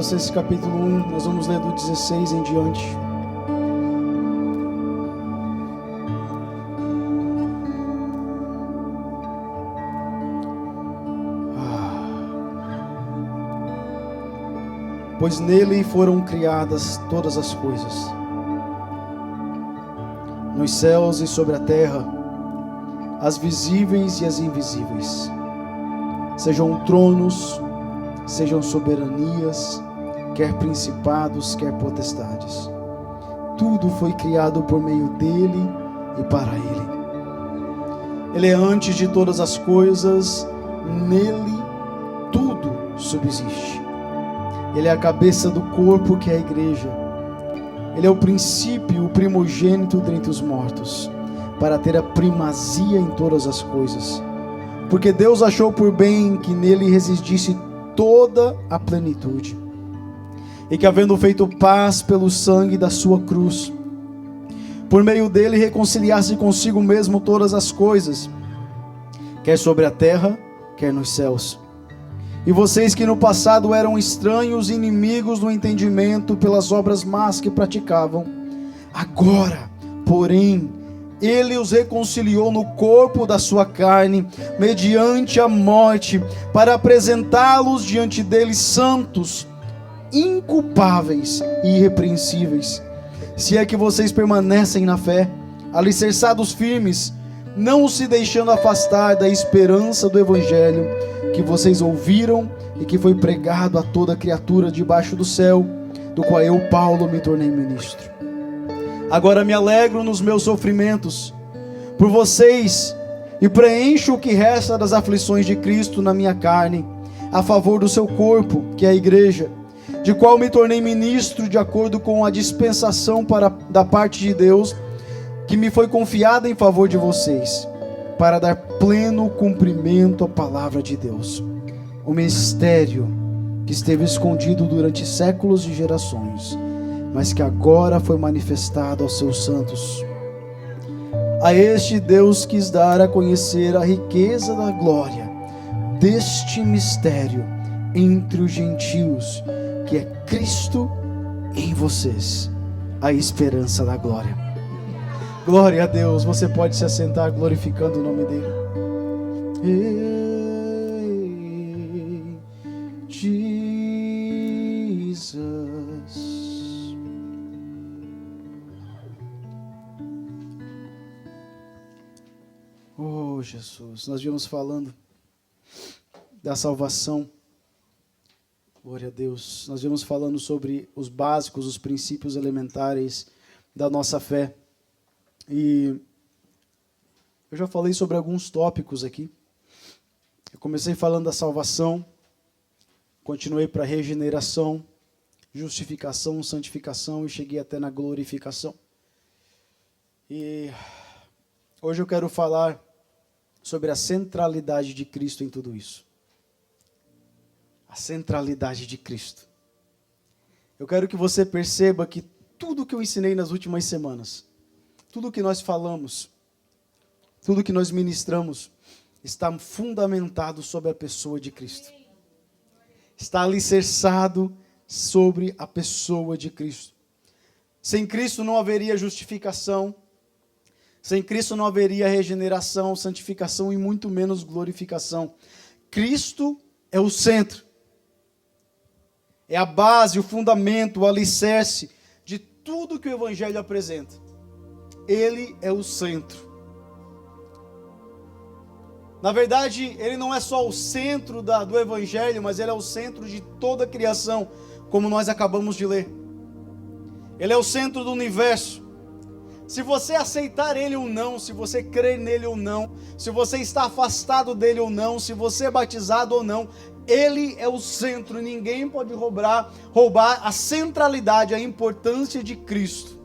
Esse capítulo 1, nós vamos ler do 16 em diante. Pois nele foram criadas todas as coisas, nos céus e sobre a terra, as visíveis e as invisíveis, sejam tronos, sejam soberanias, quer principados, quer potestades. Tudo foi criado por meio dele e para ele. Ele é antes de todas as coisas, nele tudo subsiste. Ele é a cabeça do corpo, que é a igreja. Ele é o princípio, o primogênito dentre os mortos, para ter a primazia em todas as coisas. Porque Deus achou por bem que nele residisse toda a plenitude, e que, havendo feito paz pelo sangue da sua cruz, por meio dele reconciliasse consigo mesmo todas as coisas, quer sobre a terra, quer nos céus. E vocês que no passado eram estranhos e inimigos no entendimento pelas obras más que praticavam, agora, porém, ele os reconciliou no corpo da sua carne, mediante a morte, para apresentá-los diante dele santos, inculpáveis e irrepreensíveis. Se é que vocês permanecem na fé, alicerçados firmes, não se deixando afastar da esperança do evangelho que vocês ouviram e que foi pregado a toda criatura debaixo do céu, do qual eu, Paulo, me tornei ministro. Agora me alegro nos meus sofrimentos por vocês e preencho o que resta das aflições de Cristo na minha carne, a favor do seu corpo, que é a igreja, de qual me tornei ministro de acordo com a dispensação da parte de Deus, que me foi confiada em favor de vocês, para dar pleno cumprimento à palavra de Deus, o mistério que esteve escondido durante séculos e gerações, mas que agora foi manifestado aos seus santos. A este Deus quis dar a conhecer a riqueza da glória deste mistério entre os gentios, que é Cristo em vocês, a esperança da glória. Glória a Deus. Você pode se assentar glorificando o nome dele. Hey, Jesus. Oh, Jesus. Nós viemos falando da salvação. Glória a Deus. Nós viemos falando sobre os básicos, os princípios elementares da nossa fé. E eu já falei sobre alguns tópicos aqui. Eu comecei falando da salvação, continuei para regeneração, justificação, santificação e cheguei até na glorificação. E hoje eu quero falar sobre a centralidade de Cristo em tudo isso. A centralidade de Cristo. Eu quero que você perceba que tudo que eu ensinei nas últimas semanas, tudo que nós falamos, tudo que nós ministramos, está fundamentado sobre a pessoa de Cristo. Está alicerçado sobre a pessoa de Cristo. Sem Cristo não haveria justificação, sem Cristo não haveria regeneração, santificação e muito menos glorificação. Cristo é o centro, é a base, o fundamento, o alicerce de tudo que o Evangelho apresenta. Ele é o centro. Na verdade, ele não é só o centro do Evangelho, mas ele é o centro de toda a criação, como nós acabamos de ler. Ele é o centro do universo. Se você aceitar ele ou não, se você crer nele ou não, se você está afastado dele ou não, se você é batizado ou não, ele é o centro. Ninguém pode roubar a centralidade, a importância de Cristo.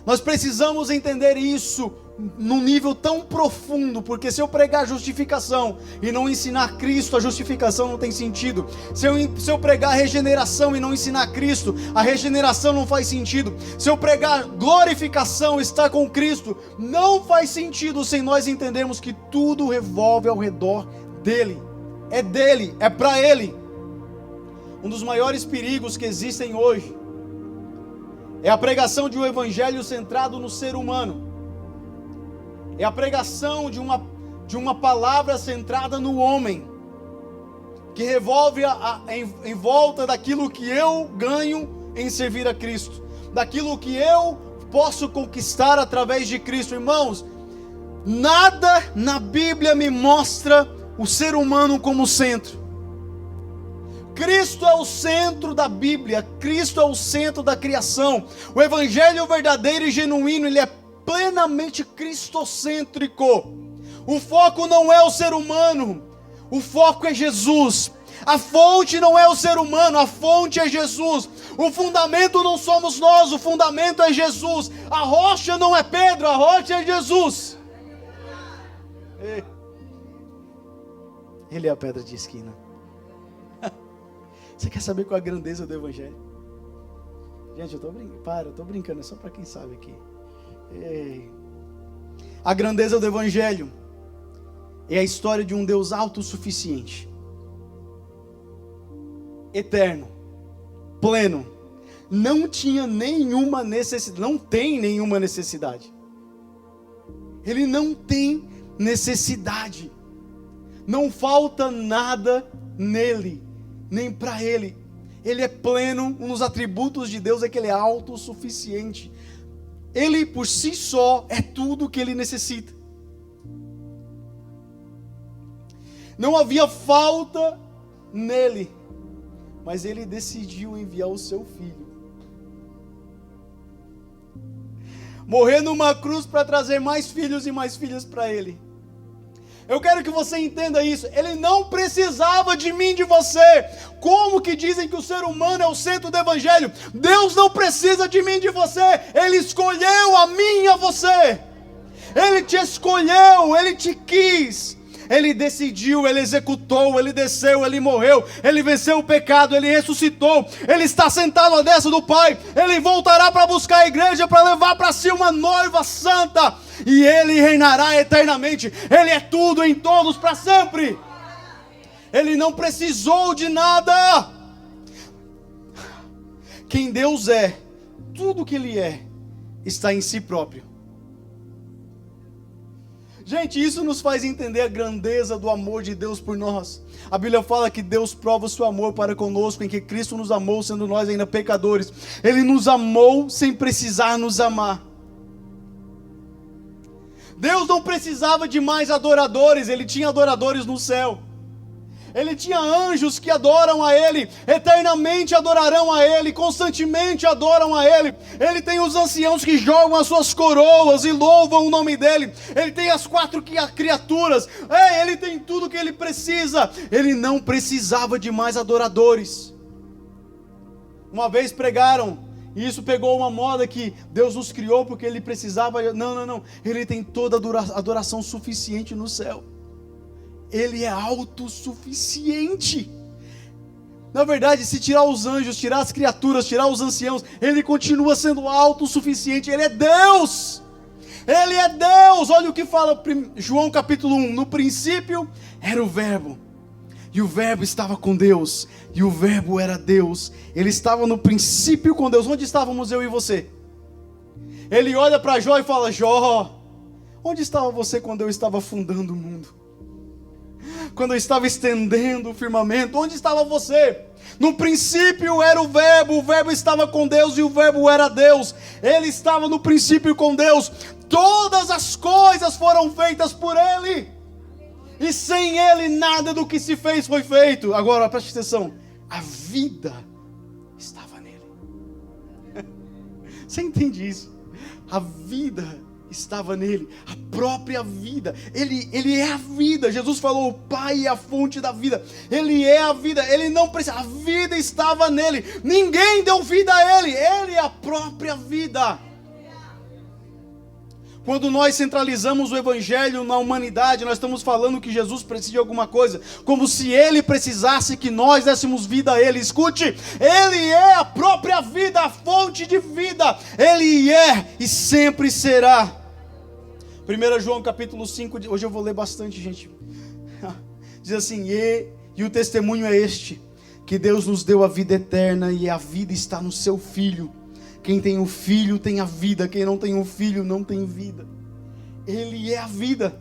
Nós precisamos entender isso num nível tão profundo, porque se eu pregar justificação e não ensinar Cristo, a justificação não tem sentido. Se eu pregar regeneração e não ensinar Cristo, a regeneração não faz sentido. Se eu pregar glorificação, estar com Cristo, não faz sentido sem nós entendermos que tudo revolve ao redor dele. É dele, é para ele. Um dos maiores perigos que existem hoje é a pregação de um evangelho centrado no ser humano. É a pregação de uma palavra centrada no homem, que revolve em volta daquilo que eu ganho em servir a Cristo, daquilo que eu posso conquistar através de Cristo. Irmãos, nada na Bíblia me mostra o ser humano como centro. Cristo é o centro da Bíblia, Cristo é o centro da criação. O evangelho verdadeiro e genuíno, ele é plenamente cristocêntrico. O foco não é o ser humano, o foco é Jesus. A fonte não é o ser humano, a fonte é Jesus. O fundamento não somos nós, o fundamento é Jesus. A rocha não é Pedro, a rocha é Jesus. Ele é a pedra de esquina. Você quer saber qual é a grandeza do evangelho? Gente, eu tô brincando, é só para quem sabe aqui. A grandeza do evangelho é a história de um Deus autossuficiente, eterno, pleno, não tinha nenhuma necessidade, não tem nenhuma necessidade. Ele não tem necessidade, não falta nada nele, nem para ele. Ele é pleno. Um dos atributos de Deus é que ele é autossuficiente. Ele por si só é tudo o que ele necessita. Não havia falta nele, mas ele decidiu enviar o seu filho, morrer numa cruz para trazer mais filhos e mais filhas para ele. Eu quero que você entenda isso. Ele não precisava de mim, de você. Como que dizem que o ser humano é o centro do evangelho? Deus não precisa de mim, de você. Ele escolheu a mim e a você. Ele te escolheu, ele te quis. Ele decidiu, ele executou, ele desceu, ele morreu, ele venceu o pecado, ele ressuscitou, ele está sentado à destra do Pai, ele voltará para buscar a igreja, para levar para si uma noiva santa, e ele reinará eternamente. Ele é tudo em todos para sempre. Ele não precisou de nada. Quem Deus é, tudo que ele é, está em si próprio. Gente, isso nos faz entender a grandeza do amor de Deus por nós. A Bíblia fala que Deus prova o seu amor para conosco, em que Cristo nos amou, sendo nós ainda pecadores. Ele nos amou sem precisar nos amar. Deus não precisava de mais adoradores, Ele tinha adoradores no céu. Ele tinha anjos que adoram a Ele, eternamente adorarão a Ele, constantemente adoram a Ele. Ele tem os anciãos que jogam as suas coroas e louvam o nome dEle. Ele tem as 4 criaturas, Ele tem tudo que Ele precisa. Ele não precisava de mais adoradores. Uma vez pregaram, e isso pegou uma moda que Deus nos criou porque Ele precisava. Não. Ele tem toda a adoração suficiente no céu. Ele é autossuficiente. Na verdade, se tirar os anjos, tirar as criaturas, tirar os anciãos, Ele continua sendo autossuficiente. Ele é Deus. Ele é Deus. Olha o que fala João capítulo 1. No princípio era o Verbo, e o Verbo estava com Deus, e o Verbo era Deus. Ele estava no princípio com Deus. Onde estávamos eu e você? Ele olha para Jó e fala: Jó, onde estava você quando eu estava fundando o mundo? Quando eu estava estendendo o firmamento, onde estava você? No princípio era o Verbo estava com Deus e o Verbo era Deus. Ele estava no princípio com Deus. Todas as coisas foram feitas por Ele, e sem Ele nada do que se fez foi feito. Agora preste atenção, a vida estava nele. Você entende isso? A vida estava nele, a própria vida. Ele é a vida. Jesus falou: o Pai é a fonte da vida. Ele é a vida. Ele não precisa. A vida estava nele. Ninguém deu vida a ele. Ele é a própria vida. Quando nós centralizamos o evangelho na humanidade, nós estamos falando que Jesus precisa de alguma coisa, como se Ele precisasse que nós dessemos vida a Ele. Escute, Ele é a própria vida, a fonte de vida. Ele é e sempre será. 1 João capítulo 5, hoje eu vou ler bastante, gente. Diz assim: e o testemunho é este, que Deus nos deu a vida eterna e a vida está no seu Filho. Quem tem o Filho tem a vida, quem não tem o Filho não tem vida. Ele é a vida.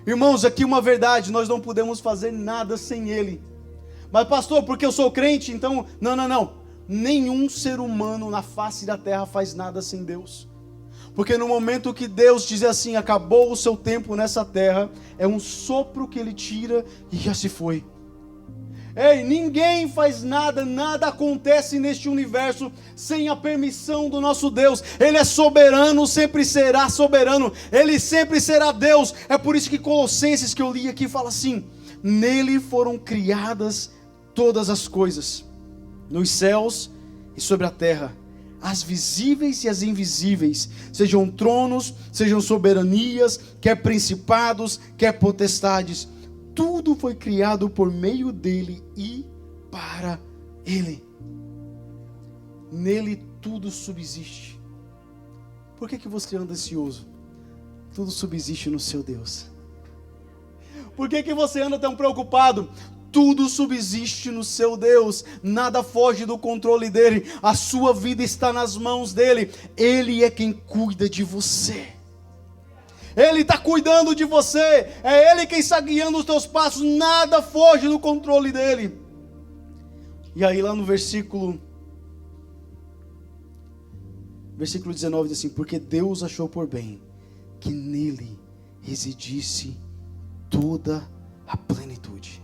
Irmãos, aqui uma verdade, nós não podemos fazer nada sem Ele. Mas pastor, porque eu sou crente, então... Não. Nenhum ser humano na face da terra faz nada sem Deus. Porque no momento que Deus diz assim, acabou o seu tempo nessa terra, é um sopro que Ele tira e já se foi. Ei, ninguém faz nada, nada acontece neste universo sem a permissão do nosso Deus. Ele é soberano, sempre será soberano, Ele sempre será Deus. É por isso que Colossenses, que eu li aqui, fala assim: nele foram criadas todas as coisas, nos céus e sobre a terra, as visíveis e as invisíveis, sejam tronos, sejam soberanias, quer principados, quer potestades. Tudo foi criado por meio dele e para ele. Nele tudo subsiste. Por que você anda ansioso? Tudo subsiste no seu Deus. Por que você anda tão preocupado? Tudo subsiste no seu Deus. Nada foge do controle dele. A sua vida está nas mãos dele. Ele é quem cuida de você. Ele está cuidando de você, é Ele quem está guiando os teus passos, nada foge do controle dEle. E aí lá no versículo 19 diz assim: porque Deus achou por bem que nele residisse toda a plenitude.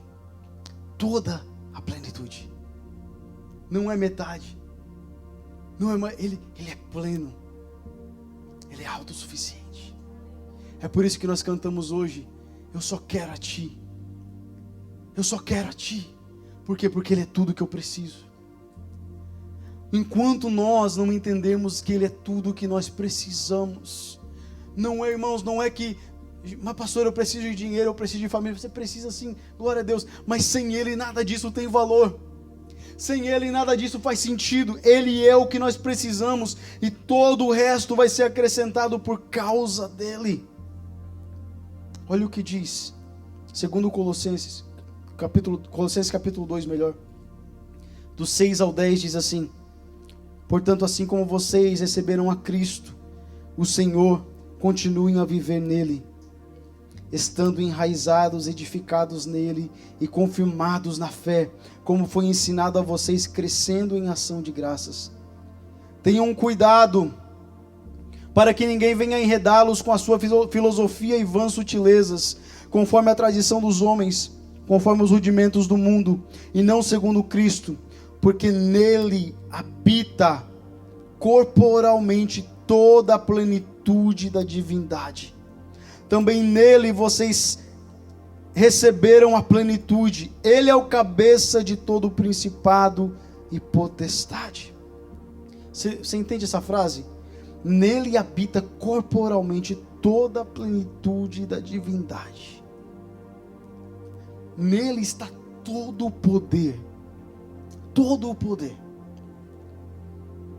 Toda a plenitude. Não é metade, não é, ele é pleno, Ele é autossuficiente. É por isso que nós cantamos hoje: eu só quero a Ti. Eu só quero a Ti. Por quê? Porque Ele é tudo que eu preciso. Enquanto nós não entendemos que Ele é tudo que nós precisamos, não é, irmãos, não é que, mas pastor, eu preciso de dinheiro, eu preciso de família. Você precisa sim, glória a Deus, mas sem Ele nada disso tem valor. Sem Ele nada disso faz sentido. Ele é o que nós precisamos e todo o resto vai ser acrescentado por causa dEle. Olha o que diz, segundo Colossenses capítulo 2, do 6 ao 10, diz assim: portanto, assim como vocês receberam a Cristo, o Senhor, continuem a viver nele, estando enraizados, edificados nele e confirmados na fé, como foi ensinado a vocês, crescendo em ação de graças. Tenham cuidado para que ninguém venha enredá-los com a sua filosofia e vãs sutilezas, conforme a tradição dos homens, conforme os rudimentos do mundo, e não segundo Cristo, porque nele habita corporalmente toda a plenitude da divindade. Também nele vocês receberam a plenitude. Ele é o cabeça de todo principado e potestade. Você entende essa frase? Nele habita corporalmente toda a plenitude da divindade. Nele está todo o poder. Todo o poder.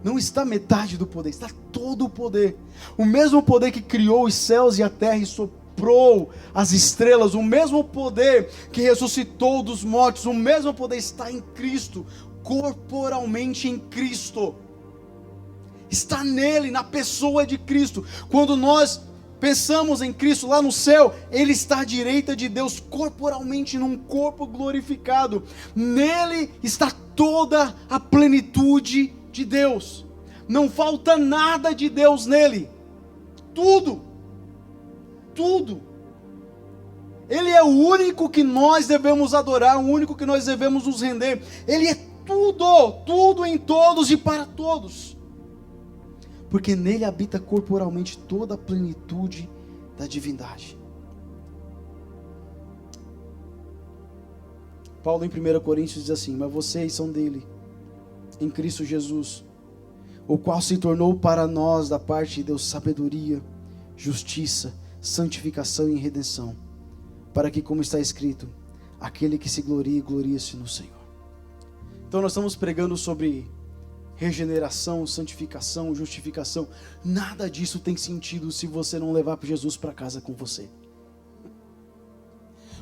Não está metade do poder, está todo o poder. O mesmo poder que criou os céus e a terra e soprou as estrelas, o mesmo poder que ressuscitou dos mortos, o mesmo poder está em Cristo, corporalmente em Cristo. Está nele, na pessoa de Cristo. Quando nós pensamos em Cristo lá no céu, Ele está à direita de Deus, corporalmente num corpo glorificado. Nele está toda a plenitude de Deus. Não falta nada de Deus nele. Tudo. Ele é o único que nós devemos adorar, o único que nós devemos nos render. Ele é tudo em todos e para todos. Porque nele habita corporalmente toda a plenitude da divindade. Paulo em 1 Coríntios diz assim: mas vocês são dele, em Cristo Jesus, o qual se tornou para nós da parte de Deus sabedoria, justiça, santificação e redenção, para que, como está escrito, aquele que se glorie, glorie-se no Senhor. Então nós estamos pregando sobre regeneração, santificação, justificação. Nada disso tem sentido se você não levar Jesus para casa com você.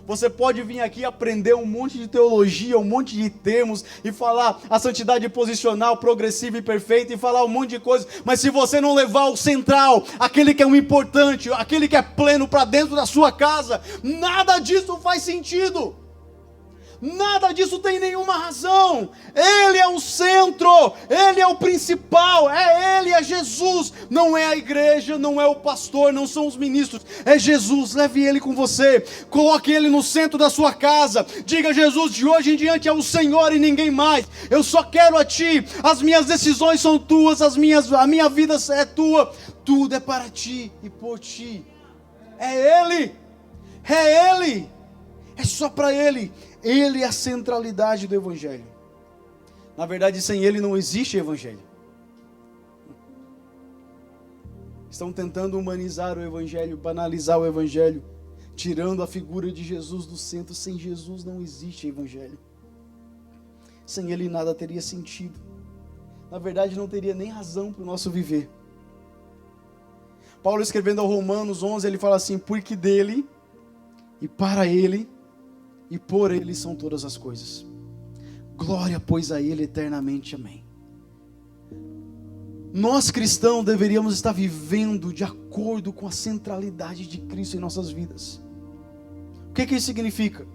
Você pode vir aqui aprender um monte de teologia, um monte de termos, e falar a santidade posicional, progressiva e perfeita, e falar um monte de coisas, mas se você não levar o central, aquele que é o importante, aquele que é pleno para dentro da sua casa, nada disso faz sentido. Nada disso tem nenhuma razão. Ele é o centro, Ele é o principal, é Ele, é Jesus. Não é a igreja, não é o pastor, não são os ministros, é Jesus. Leve Ele com você, coloque Ele no centro da sua casa. Diga: Jesus, de hoje em diante é o Senhor e ninguém mais. Eu só quero a Ti, as minhas decisões são Tuas, a minha vida é Tua. Tudo é para Ti e por Ti. É Ele, é Ele, é só para Ele. Ele é a centralidade do Evangelho. Na verdade, sem Ele não existe Evangelho. Estão tentando humanizar o Evangelho, banalizar o Evangelho, tirando a figura de Jesus do centro. Sem Jesus não existe Evangelho. Sem Ele nada teria sentido. Na verdade, não teria nem razão para o nosso viver. Paulo, escrevendo ao Romanos 11, ele fala assim: porque dele, e para Ele, e por Ele são todas as coisas. Glória, pois, a Ele eternamente. Amém. Nós cristãos deveríamos estar vivendo de acordo com a centralidade de Cristo em nossas vidas. O que isso significa?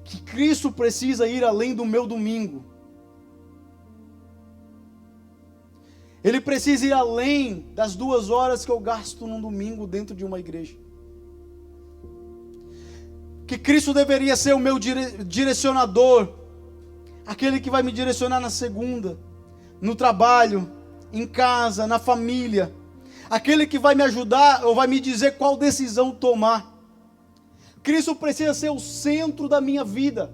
Que Cristo precisa ir além do meu domingo. Ele precisa ir além das 2 horas que eu gasto num domingo dentro de uma igreja. Que Cristo deveria ser o meu direcionador, aquele que vai me direcionar na segunda, no trabalho, em casa, na família, aquele que vai me ajudar ou vai me dizer qual decisão tomar. Cristo precisa ser o centro da minha vida.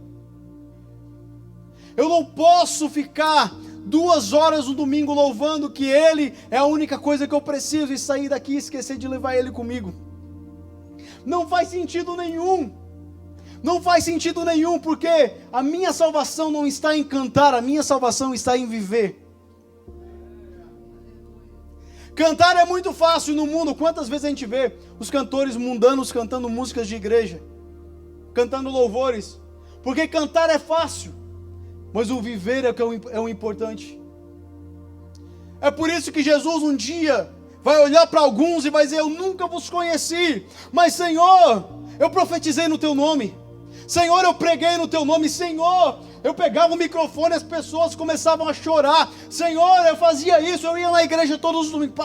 Eu não posso ficar 2 horas no domingo louvando que Ele é a única coisa que eu preciso e sair daqui e esquecer de levar Ele comigo. Não faz sentido nenhum. Não faz sentido nenhum, porque a minha salvação não está em cantar, a minha salvação está em viver. Cantar é muito fácil no mundo. Quantas vezes a gente vê os cantores mundanos cantando músicas de igreja, cantando louvores? Porque cantar é fácil, mas o viver é o importante. É por isso que Jesus um dia vai olhar para alguns e vai dizer: eu nunca vos conheci, mas Senhor, eu profetizei no Teu nome. Senhor, eu preguei no Teu nome. Senhor, eu pegava o microfone e as pessoas começavam a chorar. Senhor, eu fazia isso, eu ia na igreja todos os domingos.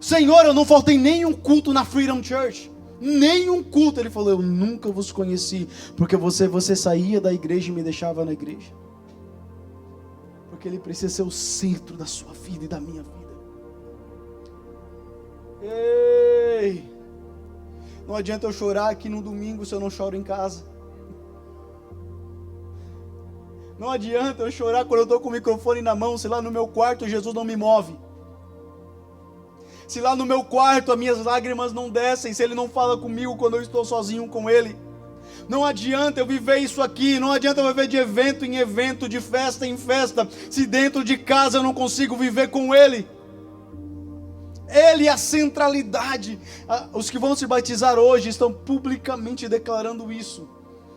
Senhor, eu não faltei nenhum culto na Freedom Church. Nenhum culto. Ele falou: eu nunca vos conheci, porque você saía da igreja e me deixava na igreja. Porque Ele precisa ser o centro da sua vida e da minha vida. Ei! Não adianta eu chorar aqui no domingo se eu não choro em casa. Não adianta eu chorar quando eu estou com o microfone na mão, se lá no meu quarto Jesus não me move. Se lá no meu quarto as minhas lágrimas não descem, se Ele não fala comigo quando eu estou sozinho com Ele. Não adianta eu viver isso aqui, não adianta eu viver de evento em evento, de festa em festa, se dentro de casa eu não consigo viver com Ele. Ele é a centralidade. Os que vão se batizar hoje estão publicamente declarando isso.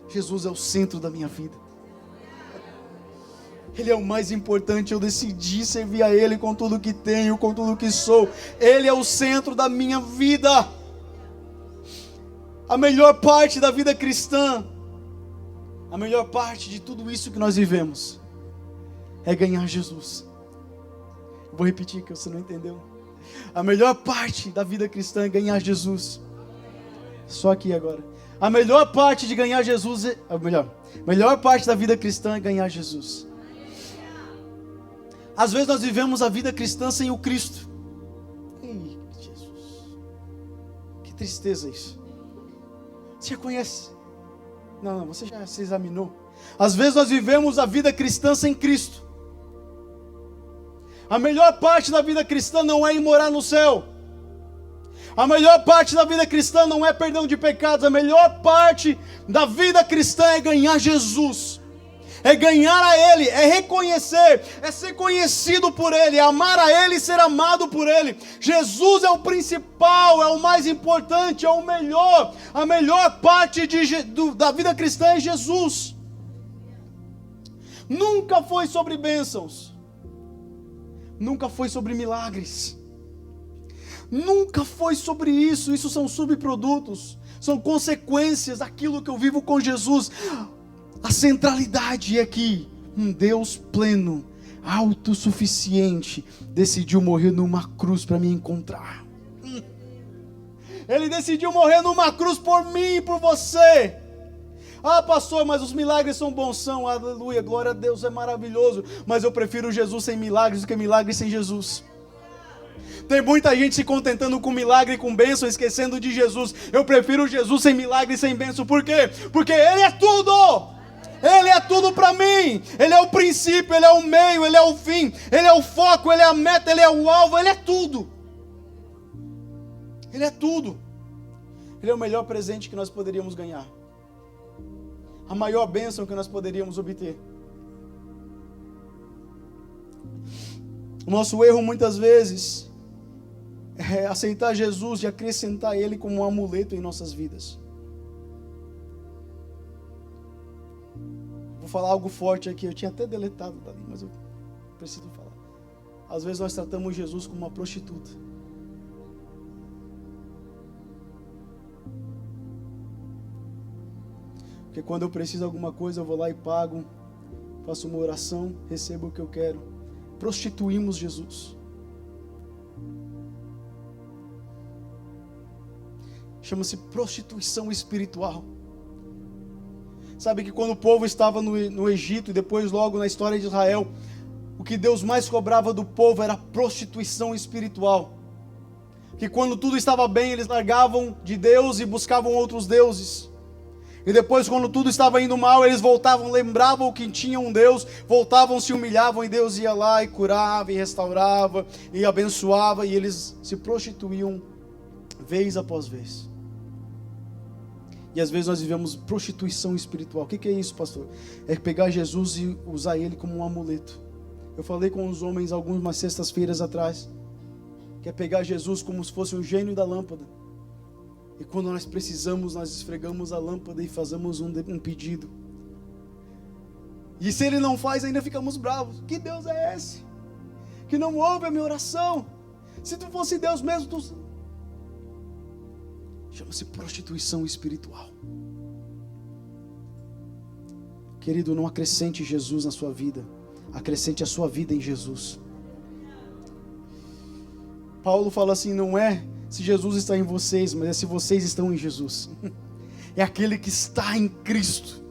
Jesus é o centro da minha vida. Ele é o mais importante. Eu decidi servir a Ele com tudo que tenho, com tudo que sou. Ele é o centro da minha vida. A melhor parte da vida cristã, a melhor parte de tudo isso que nós vivemos, é ganhar Jesus. Vou repetir que você não entendeu. A melhor parte da vida cristã é ganhar Jesus. Só aqui agora. A melhor parte de ganhar Jesus é... melhor parte da vida cristã é ganhar Jesus. Às vezes nós vivemos a vida cristã sem o Cristo. Ei, Jesus. Que tristeza isso. Você já conhece? Não, você já se examinou. Às vezes nós vivemos a vida cristã sem Cristo. A melhor parte da vida cristã não é ir morar no céu. A melhor parte da vida cristã não é perdão de pecados. A melhor parte da vida cristã é ganhar Jesus. é ganhar a Ele, é reconhecer, é ser conhecido por Ele, é amar a Ele e ser amado por Ele. Jesus é o principal, é o mais importante, é o melhor. A melhor parte da vida cristã é Jesus. Nunca foi sobre bênçãos, nunca foi sobre milagres, nunca foi sobre isso. Isso são subprodutos, são consequências daquilo que eu vivo com Jesus. A centralidade é que um Deus pleno, autossuficiente, decidiu morrer numa cruz para me encontrar. Ele decidiu morrer numa cruz por mim e por você. Ah, pastor, mas os milagres são bons, são, aleluia, glória a Deus, é maravilhoso, mas eu prefiro Jesus sem milagres do que milagres sem Jesus. Tem muita gente se contentando com milagre e com bênção, esquecendo de Jesus. Eu prefiro Jesus sem milagre e sem bênção. Por quê? Porque Ele é tudo. Ele é tudo para mim. Ele é o princípio, Ele é o meio, Ele é o fim, Ele é o foco, Ele é a meta, Ele é o alvo, Ele é tudo. Ele é tudo. Ele é o melhor presente que nós poderíamos ganhar, a maior bênção que nós poderíamos obter. O nosso erro muitas vezes é aceitar Jesus e acrescentar Ele como um amuleto em nossas vidas. Vou falar algo forte aqui, eu tinha até deletado dali, mas eu preciso falar. Às vezes nós tratamos Jesus como uma prostituta. Porque quando eu preciso de alguma coisa, eu vou lá e pago, faço uma oração, recebo o que eu quero. Prostituímos Jesus. Chama-se prostituição espiritual. Sabe que quando o povo estava no Egito e depois logo na história de Israel, o que Deus mais cobrava do povo era prostituição espiritual. Que quando tudo estava bem, eles largavam de Deus e buscavam outros deuses. E depois, quando tudo estava indo mal, eles voltavam, lembravam que tinham um Deus, voltavam, se humilhavam, e Deus ia lá e curava, e restaurava, e abençoava, e eles se prostituíam vez após vez. E às vezes nós vivemos prostituição espiritual. O que é isso, pastor? É pegar Jesus e usar Ele como um amuleto. Eu falei com os homens algumas sextas-feiras atrás, que é pegar Jesus como se fosse um gênio da lâmpada. E quando nós precisamos, nós esfregamos a lâmpada e fazemos um pedido. E se Ele não faz, ainda ficamos bravos. Que Deus é esse? Que não ouve a minha oração? Se tu fosse Deus mesmo, tu... Chama-se prostituição espiritual. Querido, não acrescente Jesus na sua vida. Acrescente a sua vida em Jesus. Paulo fala assim, não é se Jesus está em vocês, mas é se vocês estão em Jesus. É aquele que está em Cristo.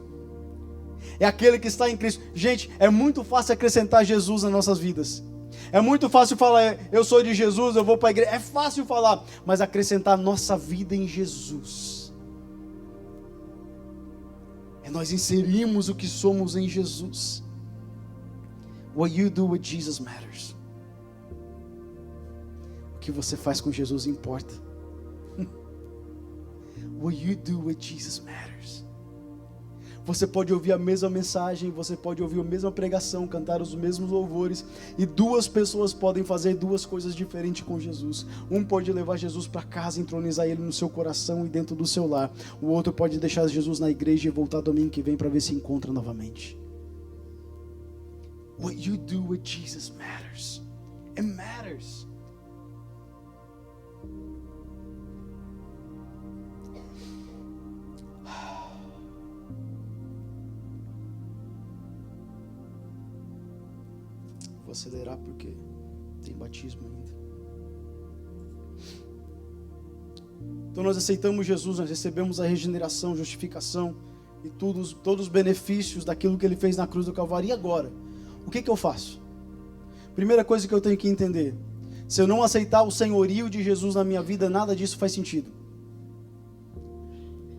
É aquele que está em Cristo. Gente, é muito fácil acrescentar Jesus nas nossas vidas. É muito fácil falar, eu sou de Jesus, eu vou para a igreja. É fácil falar, mas acrescentar nossa vida em Jesus. É nós inserimos o que somos em Jesus. What you do with Jesus matters. O que você faz com Jesus importa. What you do with Jesus matters. Você pode ouvir a mesma mensagem, você pode ouvir a mesma pregação, cantar os mesmos louvores, e duas pessoas podem fazer duas coisas diferentes com Jesus. Um pode levar Jesus para casa, entronizar Ele no seu coração e dentro do seu lar. O outro pode deixar Jesus na igreja e voltar domingo que vem para ver se encontra novamente. What you do with Jesus matters. It matters. Vou acelerar porque tem batismo ainda. Então nós aceitamos Jesus, nós recebemos a regeneração, justificação e todos os benefícios daquilo que Ele fez na cruz do Calvário. E agora? O que eu faço? Primeira coisa que eu tenho que entender: se eu não aceitar o senhorio de Jesus na minha vida, nada disso faz sentido.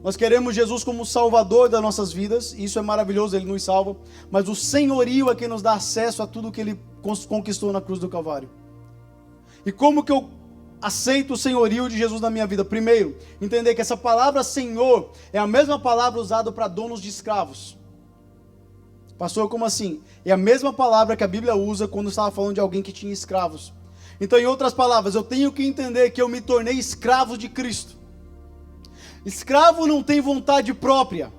Nós queremos Jesus como Salvador das nossas vidas, e isso é maravilhoso, Ele nos salva, mas o senhorio é que nos dá acesso a tudo que Ele conquistou na cruz do Calvário. E como que eu aceito o senhorio de Jesus na minha vida? Primeiro, entender que essa palavra Senhor é a mesma palavra usada para donos de escravos. Pastor, como assim? É a mesma palavra que a Bíblia usa quando estava falando de alguém que tinha escravos. Então, em outras palavras, eu tenho que entender que eu me tornei escravo de Cristo. Escravo não tem vontade própria.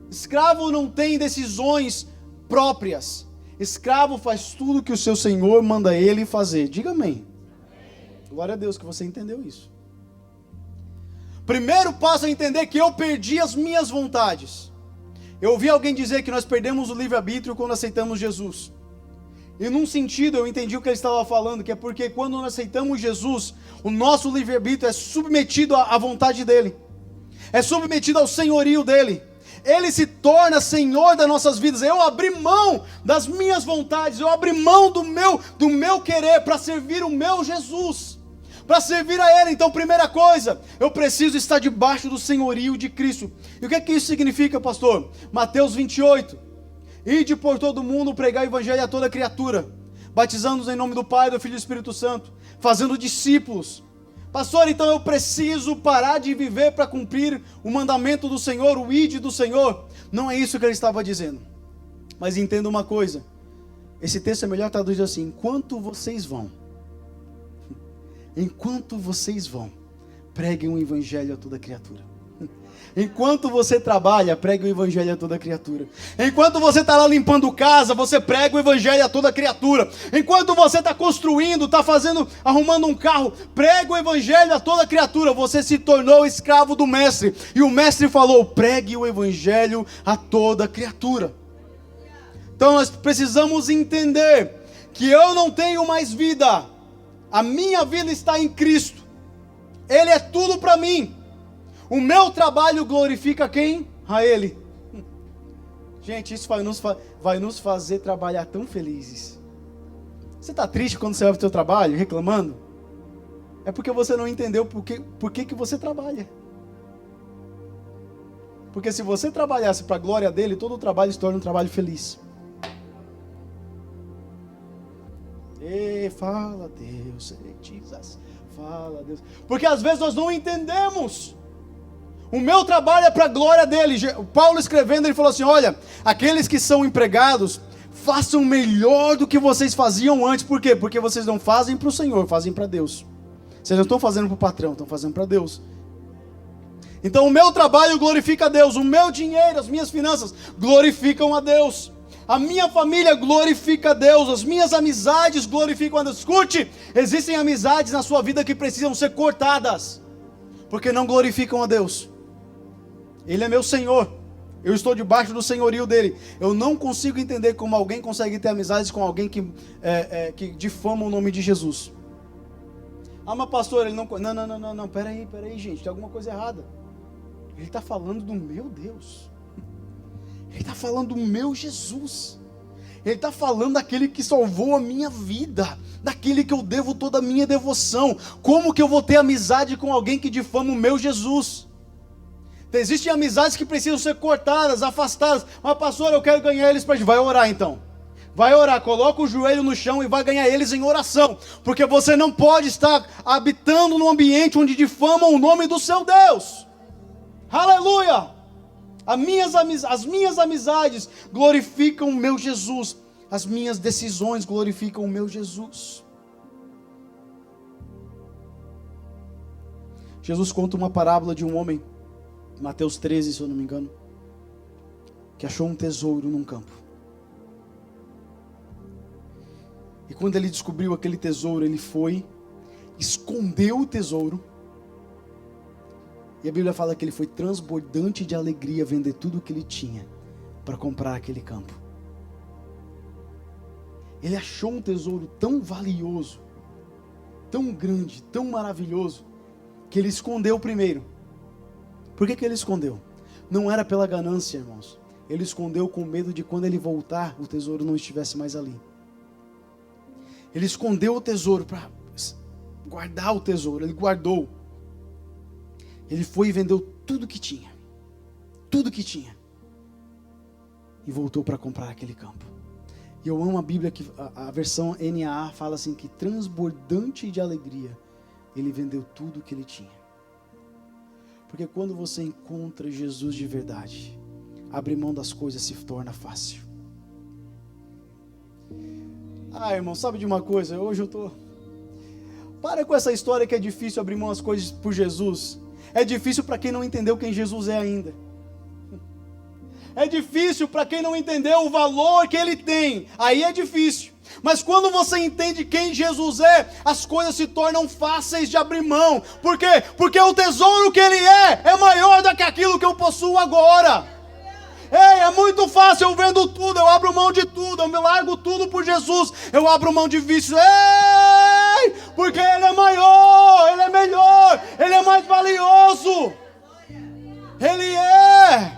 Escravo não tem decisões próprias. Escravo faz tudo que o seu Senhor manda ele fazer. Diga amém. Glória a Deus que você entendeu isso. Primeiro passo é entender que eu perdi as minhas vontades. Eu ouvi alguém dizer que nós perdemos o livre-arbítrio quando aceitamos Jesus. E num sentido eu entendi o que ele estava falando, que é porque quando nós aceitamos Jesus, o nosso livre-arbítrio é submetido à vontade dele. É submetido ao senhorio dele. Ele se torna Senhor das nossas vidas. Eu abri mão das minhas vontades, eu abri mão do meu querer para servir o meu Jesus, para servir a Ele. Então, primeira coisa, eu preciso estar debaixo do senhorio de Cristo. E o que é que isso significa, pastor? Mateus 28. Ide por todo mundo, pregar o evangelho a toda criatura, batizando-os em nome do Pai, do Filho e do Espírito Santo, fazendo discípulos. Pastor, então eu preciso parar de viver para cumprir o mandamento do Senhor, o ide do Senhor? Não é isso que ele estava dizendo. Mas entenda uma coisa, esse texto é melhor traduzido assim: enquanto vocês vão, preguem o evangelho a toda criatura. Enquanto você trabalha, pregue o evangelho a toda criatura. Enquanto você está lá limpando casa, você prega o evangelho a toda criatura. Enquanto você está construindo, está arrumando um carro, prega o evangelho a toda criatura. Você se tornou escravo do mestre. E o mestre falou: pregue o evangelho a toda criatura. Então nós precisamos entender que eu não tenho mais vida. A minha vida está em Cristo. Ele é tudo para mim. O meu trabalho glorifica quem? A Ele. Gente, isso vai nos fazer trabalhar tão felizes. Você está triste quando você vai para o seu trabalho, reclamando? É porque você não entendeu por que você trabalha. Porque se você trabalhasse para a glória dele, todo o trabalho se torna um trabalho feliz. E fala Deus, Jesus, fala Deus. Porque às vezes nós não entendemos. O meu trabalho é para a glória dele. Paulo escrevendo, ele falou assim: olha, aqueles que são empregados, façam melhor do que vocês faziam antes. Por quê? Porque vocês não fazem para o Senhor, fazem para Deus. Vocês não estão fazendo para o patrão, estão fazendo para Deus. Então o meu trabalho glorifica a Deus. O meu dinheiro, as minhas finanças glorificam a Deus. A minha família glorifica a Deus. As minhas amizades glorificam a Deus. Escute, existem amizades na sua vida que precisam ser cortadas, porque não glorificam a Deus. Ele é meu Senhor, eu estou debaixo do senhorio dele. Eu não consigo entender como alguém consegue ter amizades com alguém que difama o nome de Jesus. Ah, mas pastor, ele não... Não, peraí, gente, tem alguma coisa errada. Ele está falando do meu Deus. Ele está falando do meu Jesus. Ele está falando daquele que salvou a minha vida, daquele que eu devo toda a minha devoção. Como que eu vou ter amizade com alguém que difama o meu Jesus? Existem amizades que precisam ser cortadas, afastadas. Mas pastor, eu quero ganhar eles para a gente. Vai orar então. Vai orar, coloca o joelho no chão e vai ganhar eles em oração. Porque você não pode estar habitando num ambiente onde difamam o nome do seu Deus. Aleluia! As minhas amizades glorificam o meu Jesus. As minhas decisões glorificam o meu Jesus. Jesus conta uma parábola de um homem, Mateus 13, se eu não me engano, que achou um tesouro num campo. E quando ele descobriu aquele tesouro, ele foi, escondeu o tesouro. E a Bíblia fala que ele foi transbordante de alegria vender tudo o que ele tinha para comprar aquele campo. Ele achou um tesouro tão valioso, tão grande, tão maravilhoso, que ele escondeu primeiro. Por que ele escondeu? Não era pela ganância, irmãos. Ele escondeu com medo de quando ele voltar, o tesouro não estivesse mais ali. Ele escondeu o tesouro para guardar o tesouro. Ele guardou. Ele foi e vendeu tudo que tinha. Tudo que tinha. E voltou para comprar aquele campo. E eu amo a Bíblia, que a versão NAA fala assim, que transbordante de alegria, ele vendeu tudo que ele tinha. Porque quando você encontra Jesus de verdade, abrir mão das coisas se torna fácil. Irmão, sabe de uma coisa? Hoje eu tô... Para com essa história que é difícil abrir mão das coisas por Jesus. É difícil para quem não entendeu quem Jesus é ainda. É difícil para quem não entendeu o valor que Ele tem. Aí é difícil. Mas quando você entende quem Jesus é, as coisas se tornam fáceis de abrir mão. Por quê? Porque o tesouro que Ele é maior do que aquilo que eu possuo agora. Ei, é muito fácil, eu vendo tudo, eu abro mão de tudo, eu me largo tudo por Jesus, eu abro mão de vício. Ei, porque Ele é maior, Ele é melhor, Ele é mais valioso. Ele é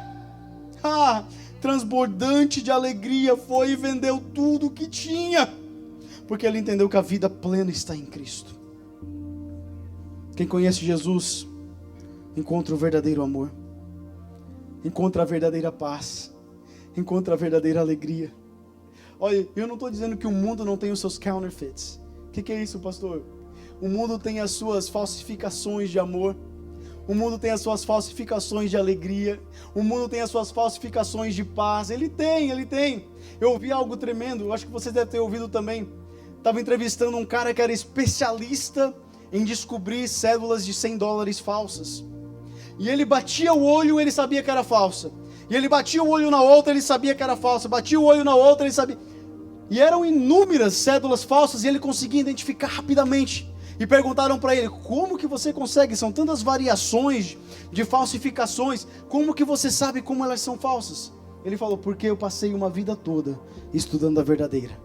transbordante de alegria, foi e vendeu tudo o que tinha, porque ele entendeu que a vida plena está em Cristo. Quem conhece Jesus encontra o verdadeiro amor, encontra a verdadeira paz, encontra a verdadeira alegria. Olha, eu não estou dizendo que o mundo não tem os seus counterfeits. O que é isso, pastor? O mundo tem as suas falsificações de amor, o mundo tem as suas falsificações de alegria, o mundo tem as suas falsificações de paz. Ele tem. Eu ouvi algo tremendo, eu acho que você deve ter ouvido também. Estava entrevistando um cara que era especialista em descobrir cédulas de $100 falsas. E ele batia o olho, ele sabia que era falsa. E ele batia o olho na outra, ele sabia que era falsa. Batia o olho na outra, ele sabia. E eram inúmeras cédulas falsas e ele conseguia identificar rapidamente. E perguntaram para ele, como que você consegue? São tantas variações de falsificações, como que você sabe como elas são falsas? Ele falou, porque eu passei uma vida toda estudando a verdadeira.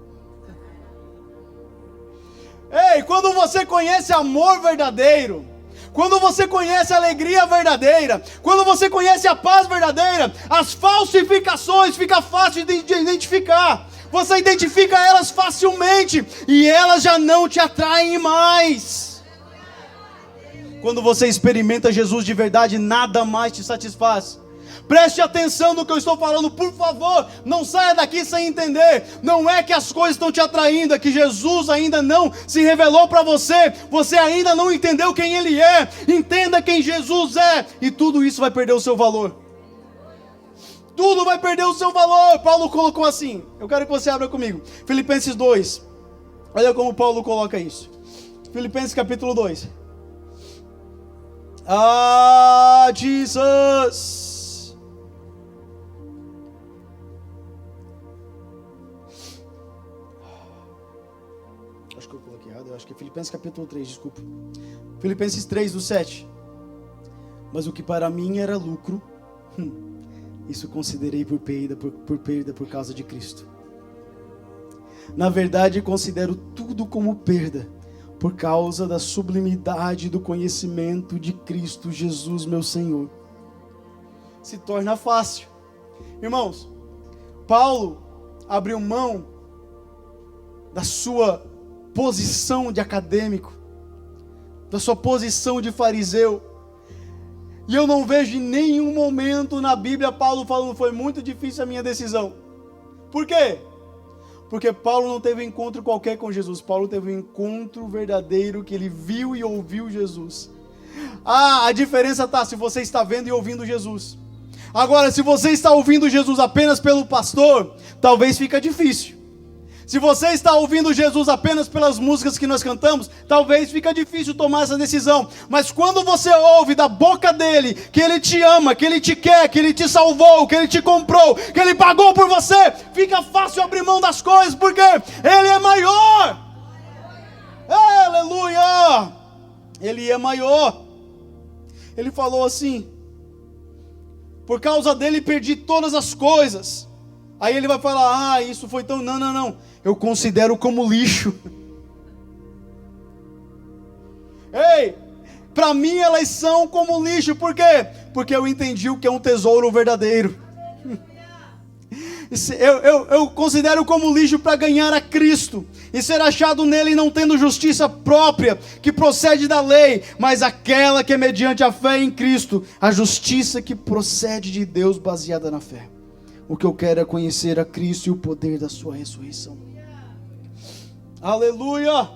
Ei, quando você conhece amor verdadeiro, quando você conhece a alegria verdadeira, quando você conhece a paz verdadeira, as falsificações fica fácil de identificar. Você identifica elas facilmente e elas já não te atraem mais. Quando você experimenta Jesus de verdade, nada mais te satisfaz. Preste atenção no que eu estou falando, por favor, não saia daqui sem entender. Não é que as coisas estão te atraindo, é que Jesus ainda não se revelou para você. Você ainda não entendeu quem Ele é. Entenda quem Jesus é e tudo isso vai perder o seu valor. Tudo vai perder o seu valor. Paulo colocou assim, eu quero que você abra comigo, Filipenses 2, olha como Paulo coloca isso, Filipenses capítulo 2, Jesus, acho que eu coloquei errado, eu acho que é Filipenses capítulo 3, desculpa, Filipenses 3 do 7, mas o que para mim era lucro, isso considerei por perda por causa de Cristo. Na verdade, considero tudo como perda, por causa da sublimidade do conhecimento de Cristo Jesus, meu Senhor. Se torna fácil. Irmãos, Paulo abriu mão da sua posição de acadêmico, da sua posição de fariseu. E eu não vejo em nenhum momento na Bíblia Paulo falando, foi muito difícil a minha decisão. Por quê? Porque Paulo não teve um encontro qualquer com Jesus. Paulo teve um encontro verdadeiro que ele viu e ouviu Jesus. A diferença está se você está vendo e ouvindo Jesus. Agora, se você está ouvindo Jesus apenas pelo pastor, talvez fica difícil. Se você está ouvindo Jesus apenas pelas músicas que nós cantamos, talvez fica difícil tomar essa decisão. Mas quando você ouve da boca dele que ele te ama, que ele te quer, que ele te salvou, que ele te comprou, que ele pagou por você, fica fácil abrir mão das coisas, porque ele é maior. Aleluia! Ele é maior. Ele falou assim, por causa dele perdi todas as coisas. Aí ele vai falar, isso foi tão... Não. Eu considero como lixo. Ei, para mim elas são como lixo. Por quê? Porque eu entendi o que é um tesouro verdadeiro. Eu considero como lixo para ganhar a Cristo e ser achado nele, não tendo justiça própria que procede da lei, mas aquela que é mediante a fé em Cristo, a justiça que procede de Deus baseada na fé. O que eu quero é conhecer a Cristo e o poder da sua ressurreição. Aleluia!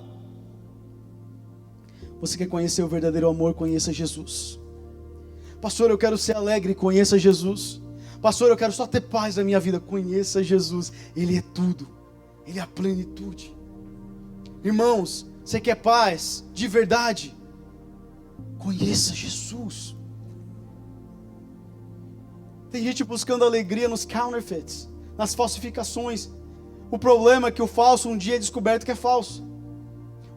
Você quer conhecer o verdadeiro amor? Conheça Jesus. Pastor, eu quero ser alegre, conheça Jesus. Pastor, eu quero só ter paz na minha vida, conheça Jesus. Ele é tudo, Ele é a plenitude. Irmãos, você quer paz de verdade? Conheça Jesus. Tem gente buscando alegria nos counterfeits, nas falsificações. O problema é que o falso um dia é descoberto que é falso.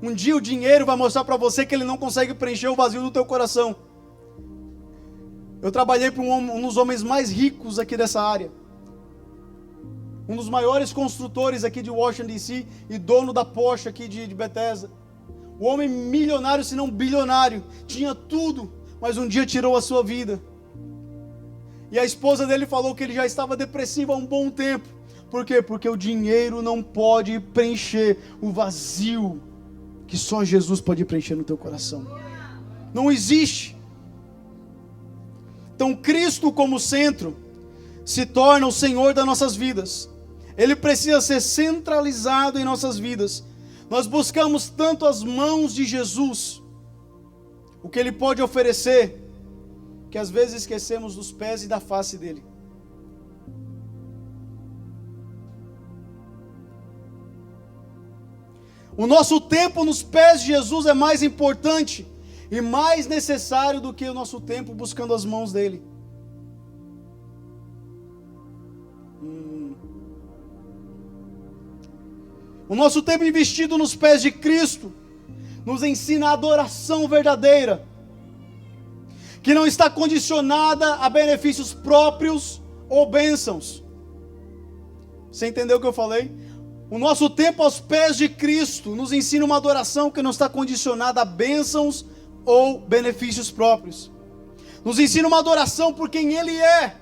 Um dia o dinheiro vai mostrar para você que ele não consegue preencher o vazio do teu coração. Eu trabalhei para um dos homens mais ricos aqui dessa área. Um dos maiores construtores aqui de Washington DC e dono da Porsche aqui de Bethesda. O homem milionário, se não bilionário, tinha tudo, mas um dia tirou a sua vida. E a esposa dele falou que ele já estava depressivo há um bom tempo. Por quê? Porque o dinheiro não pode preencher o vazio que só Jesus pode preencher no teu coração. Não existe. Então Cristo como centro se torna o Senhor das nossas vidas. Ele precisa ser centralizado em nossas vidas. Nós buscamos tanto as mãos de Jesus, o que Ele pode oferecer, que às vezes esquecemos dos pés e da face dEle. O nosso tempo nos pés de Jesus é mais importante e mais necessário do que o nosso tempo buscando as mãos dEle. O nosso tempo investido nos pés de Cristo nos ensina a adoração verdadeira, que não está condicionada a benefícios próprios ou bênçãos. Você entendeu o que eu falei? O nosso tempo aos pés de Cristo nos ensina uma adoração que não está condicionada a bênçãos ou benefícios próprios. Nos ensina uma adoração por quem Ele é,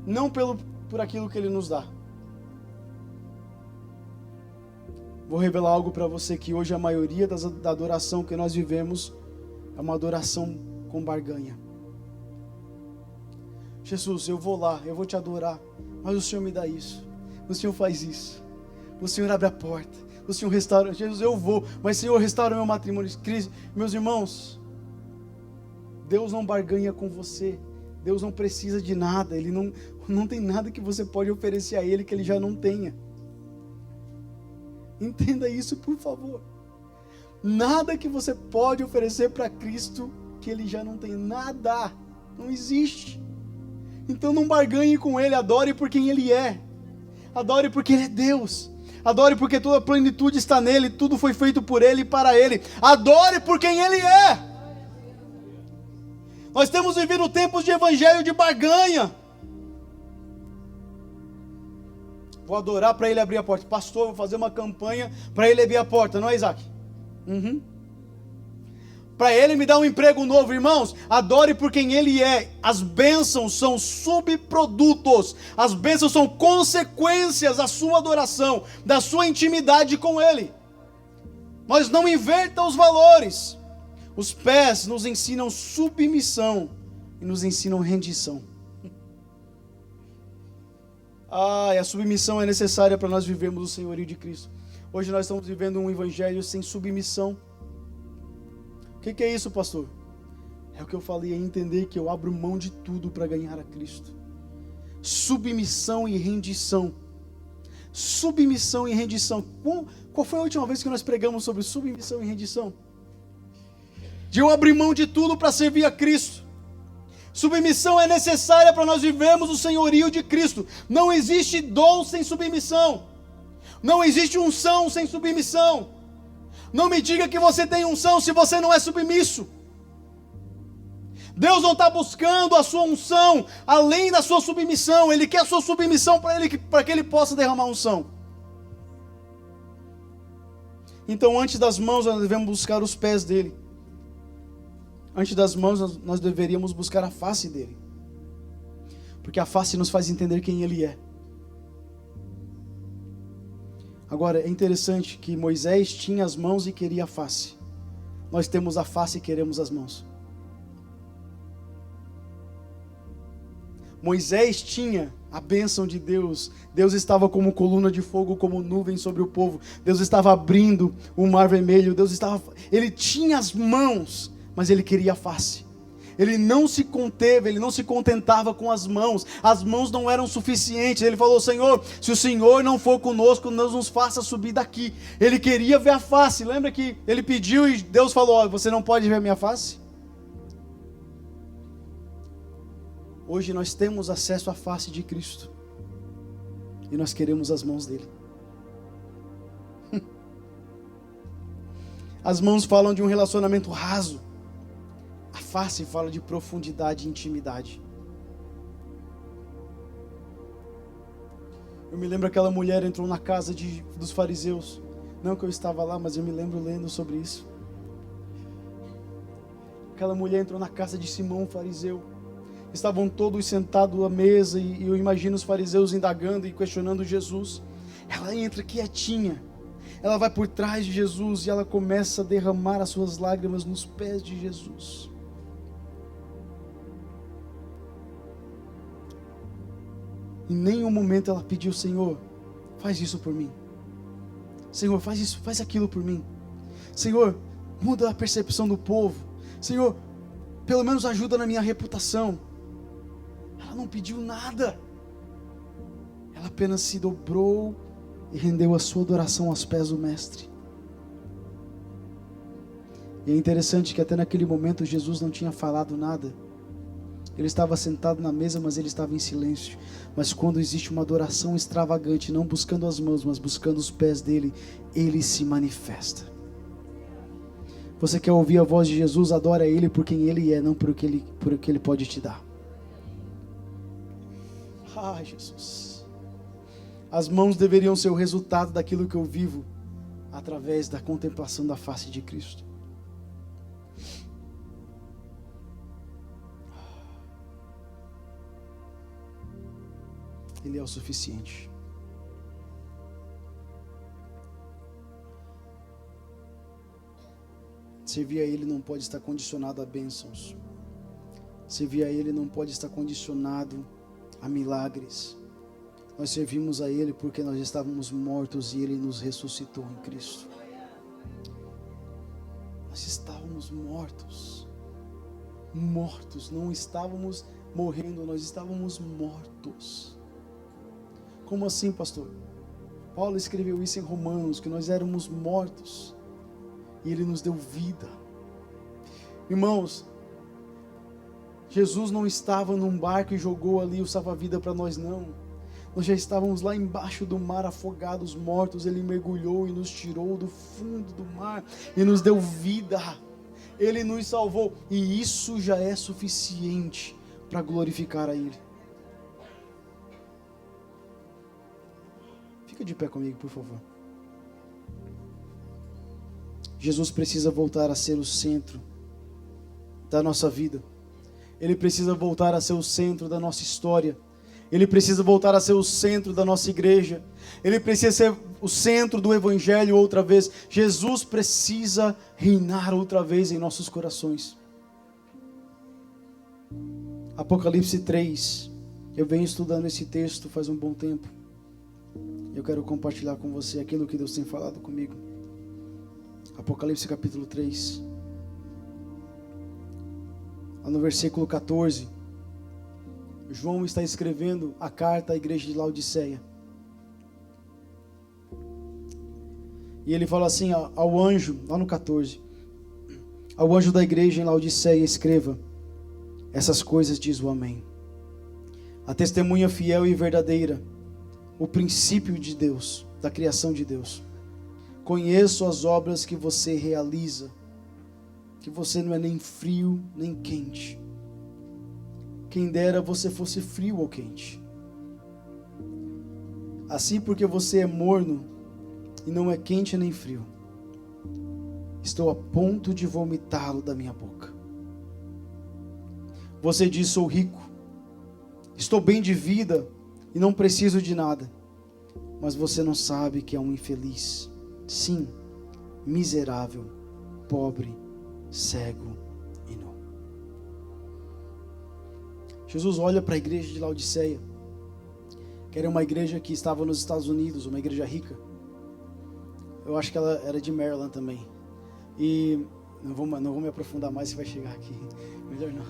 não por aquilo que Ele nos dá. Vou revelar algo para você, que hoje a maioria da adoração que nós vivemos é uma adoração com barganha. Jesus, eu vou lá, eu vou te adorar, mas o Senhor me dá isso, o Senhor faz isso, o Senhor abre a porta, o Senhor restaura. Jesus, eu vou, mas Senhor, restaura o meu matrimônio. Meus irmãos, Deus não barganha com você, Deus não precisa de nada, Ele não tem nada que você pode oferecer a Ele que Ele já não tenha. Entenda isso, por favor. Nada que você pode oferecer para Cristo que Ele já não tem. Nada. Não existe. Então não barganhe com Ele. Adore por quem Ele é. Adore porque Ele é Deus. Adore porque toda a plenitude está nele. Tudo foi feito por Ele e para Ele. Adore por quem Ele é. Nós temos vivido tempos de evangelho de barganha. Vou adorar para Ele abrir a porta. Pastor, vou fazer uma campanha para Ele abrir a porta. Não é, Isaac? Para Ele me dar um emprego novo. Irmãos, adore por quem Ele é. As bênçãos são subprodutos. As bênçãos são consequências da sua adoração, da sua intimidade com Ele. Mas não inverta os valores. Os pés nos ensinam submissão e nos ensinam rendição. E a submissão é necessária para nós vivermos o senhorio de Cristo. Hoje nós estamos vivendo um evangelho sem submissão. O que é isso, pastor? É o que eu falei, é entender que eu abro mão de tudo para ganhar a Cristo. Submissão e rendição. Submissão e rendição. Qual foi a última vez que nós pregamos sobre submissão e rendição? De eu abrir mão de tudo para servir a Cristo. Submissão é necessária para nós vivermos o senhorio de Cristo. Não existe dom sem submissão. Não existe unção sem submissão. Não me diga que você tem unção se você não é submisso. Deus não está buscando a sua unção além da sua submissão. Ele quer a sua submissão para que Ele possa derramar unção. Então, antes das mãos, nós devemos buscar os pés dEle. Antes das mãos, nós deveríamos buscar a face dEle. Porque a face nos faz entender quem Ele é. Agora, é interessante que Moisés tinha as mãos e queria a face. Nós temos a face e queremos as mãos. Moisés tinha a bênção de Deus. Deus estava como coluna de fogo, como nuvem sobre o povo. Deus estava abrindo o mar vermelho. Ele tinha as mãos, mas ele queria a face. Ele não se conteve, ele não se contentava com as mãos não eram suficientes. Ele falou: Senhor, se o Senhor não for conosco, não nos faça subir daqui. Ele queria ver a face. Lembra que ele pediu e Deus falou: oh, você não pode ver a minha face? Hoje nós temos acesso à face de Cristo e nós queremos as mãos dele. As mãos falam de um relacionamento raso, a face fala de profundidade e intimidade. Eu me lembro aquela mulher entrou na casa dos fariseus. Não que eu estava lá, mas eu me lembro lendo sobre isso. Aquela mulher entrou na casa de Simão, o fariseu. Estavam todos sentados à mesa e eu imagino os fariseus indagando e questionando Jesus. Ela entra quietinha. Ela vai por trás de Jesus e ela começa a derramar as suas lágrimas nos pés de Jesus. Em nenhum momento ela pediu: Senhor, faz isso por mim. Senhor, faz isso, faz aquilo por mim. Senhor, muda a percepção do povo. Senhor, pelo menos ajuda na minha reputação. Ela não pediu nada. Ela apenas se dobrou e rendeu a sua adoração aos pés do Mestre. E é interessante que até naquele momento Jesus não tinha falado nada. Ele estava sentado na mesa, mas ele estava em silêncio. Mas quando existe uma adoração extravagante, não buscando as mãos, mas buscando os pés dele, ele se manifesta. Você quer ouvir a voz de Jesus? Adora ele por quem ele é, não por o que ele pode te dar. Jesus. As mãos deveriam ser o resultado daquilo que eu vivo através da contemplação da face de Cristo. Ele é o suficiente. Servir a Ele não pode estar condicionado a bênçãos. Servir a Ele não pode estar condicionado a milagres. Nós servimos a Ele porque nós estávamos mortos e Ele nos ressuscitou em Cristo. Nós estávamos mortos. Não estávamos morrendo, nós estávamos mortos. Como assim, pastor? Paulo escreveu isso em Romanos, que nós éramos mortos e Ele nos deu vida. Irmãos, Jesus não estava num barco e jogou ali o salva-vida para nós, não. Nós já estávamos lá embaixo do mar, afogados, mortos. Ele mergulhou e nos tirou do fundo do mar e nos deu vida. Ele nos salvou e isso já é suficiente para glorificar a Ele. Fica de pé comigo, por favor. Jesus precisa voltar a ser o centro da nossa vida. Ele precisa voltar a ser o centro da nossa história. Ele precisa voltar a ser o centro da nossa igreja. Ele precisa ser o centro do Evangelho outra vez. Jesus precisa reinar outra vez em nossos corações. Apocalipse 3. Eu venho estudando esse texto faz um bom tempo. Eu quero compartilhar com você aquilo que Deus tem falado comigo. Apocalipse capítulo 3. Lá no versículo 14. João está escrevendo a carta à igreja de Laodiceia. E ele fala assim ao anjo, lá no 14. Ao anjo da igreja em Laodiceia escreva: essas coisas diz o Amém. A testemunha fiel e verdadeira, o princípio de Deus, da criação de Deus. Conheço as obras que você realiza, que você não é nem frio nem quente. Quem dera você fosse frio ou quente. Assim, porque você é morno e não é quente nem frio, estou a ponto de vomitá-lo da minha boca. Você diz: sou rico, estou bem de vida e não preciso de nada. Mas você não sabe que é um infeliz, sim, miserável, pobre, cego e nu. Jesus olha para a igreja de Laodiceia, que era uma igreja que estava nos Estados Unidos, uma igreja rica. Eu acho que ela era de Maryland também. E Não vou me aprofundar mais, você vai chegar aqui. Melhor não.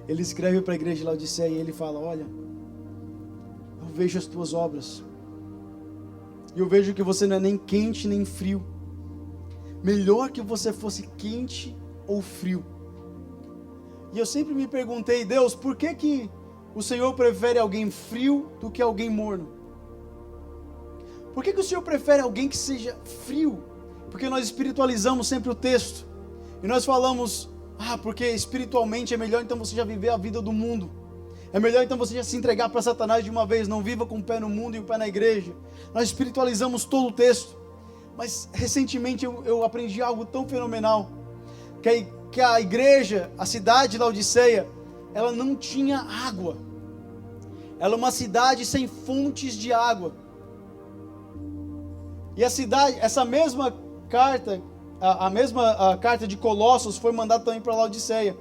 Ele escreve para a igreja de Laodiceia e ele fala: olha, eu vejo as tuas obras. E eu vejo que você não é nem quente nem frio. Melhor que você fosse quente ou frio. E eu sempre me perguntei: Deus, por que o Senhor prefere alguém frio do que alguém morno? Por que o Senhor prefere alguém que seja frio? Porque nós espiritualizamos sempre o texto. E nós falamos: porque espiritualmente é melhor então você já viver a vida do mundo. É melhor então você já se entregar para Satanás de uma vez. Não viva com o pé no mundo e o pé na igreja. Nós espiritualizamos todo o texto. Mas recentemente eu aprendi algo tão fenomenal. Que a igreja, a cidade de Laodiceia, ela não tinha água. Ela é uma cidade sem fontes de água. E a cidade, essa mesma carta, a mesma carta de Colossos foi mandada também para Laodiceia.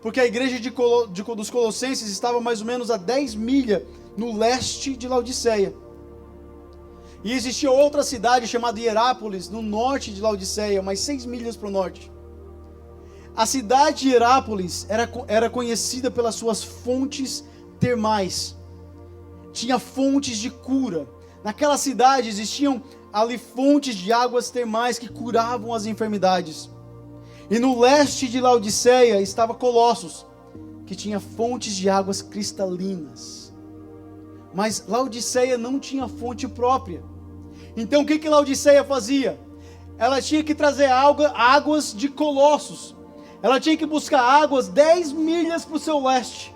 Porque a igreja dos Colossenses estava mais ou menos a 10 milhas no leste de Laodiceia. E existia outra cidade chamada Hierápolis, no norte de Laodiceia, mais 6 milhas para o norte. A cidade de Hierápolis era conhecida pelas suas fontes termais. Tinha fontes de cura. Naquela cidade existiam ali fontes de águas termais que curavam as enfermidades. E no leste de Laodiceia estava Colossos, que tinha fontes de águas cristalinas. Mas Laodiceia não tinha fonte própria. Então o que Laodiceia fazia? Ela tinha que trazer águas de Colossos. Ela tinha que buscar águas 10 milhas para o seu leste.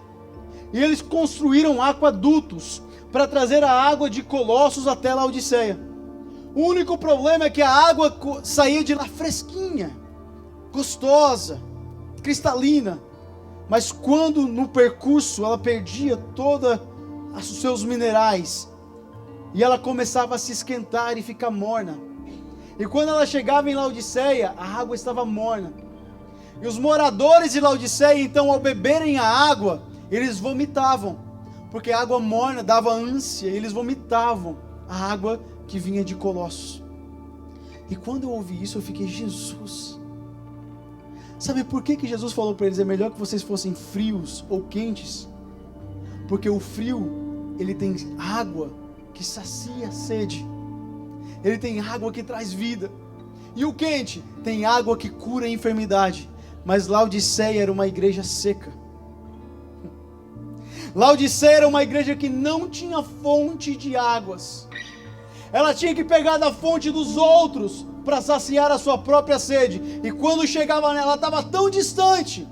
E eles construíram aquedutos para trazer a água de Colossos até Laodiceia. O único problema é que a água saía de lá fresquinha, gostosa, cristalina. Mas quando no percurso ela perdia todos os seus minerais, e ela começava a se esquentar e ficar morna. E quando ela chegava em Laodiceia, a água estava morna. E os moradores de Laodiceia, então, ao beberem a água, eles vomitavam. Porque a água morna dava ânsia, e eles vomitavam a água que vinha de Colossos. E quando eu ouvi isso, eu fiquei: Jesus. Sabe por que Jesus falou para eles: é melhor que vocês fossem frios ou quentes? Porque o frio, ele tem água que sacia a sede. Ele tem água que traz vida. E o quente tem água que cura a enfermidade. Mas Laodiceia era uma igreja seca. Laodiceia era uma igreja que não tinha fonte de águas. Ela tinha que pegar da fonte dos outros para saciar a sua própria sede. E quando chegava nela, ela estava tão distante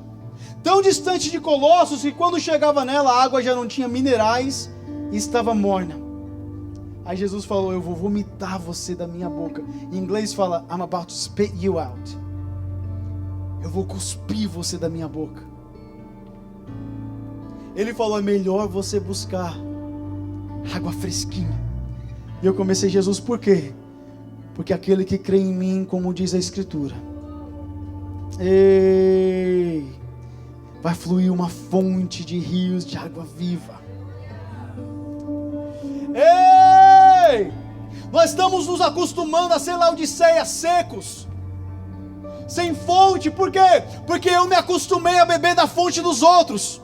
de Colossos, que quando chegava nela, a água já não tinha minerais e estava morna. Aí Jesus falou: eu vou vomitar você da minha boca. Em inglês fala: I'm about to spit you out. Eu vou cuspir você da minha boca. Ele falou: é melhor você buscar água fresquinha. E eu comecei: Jesus, por quê? Porque aquele que crê em mim, como diz a Escritura, vai fluir uma fonte de rios de água viva. Nós estamos nos acostumando a ser Laodiceia secos, sem fonte. Por quê? Porque eu me acostumei a beber da fonte dos outros.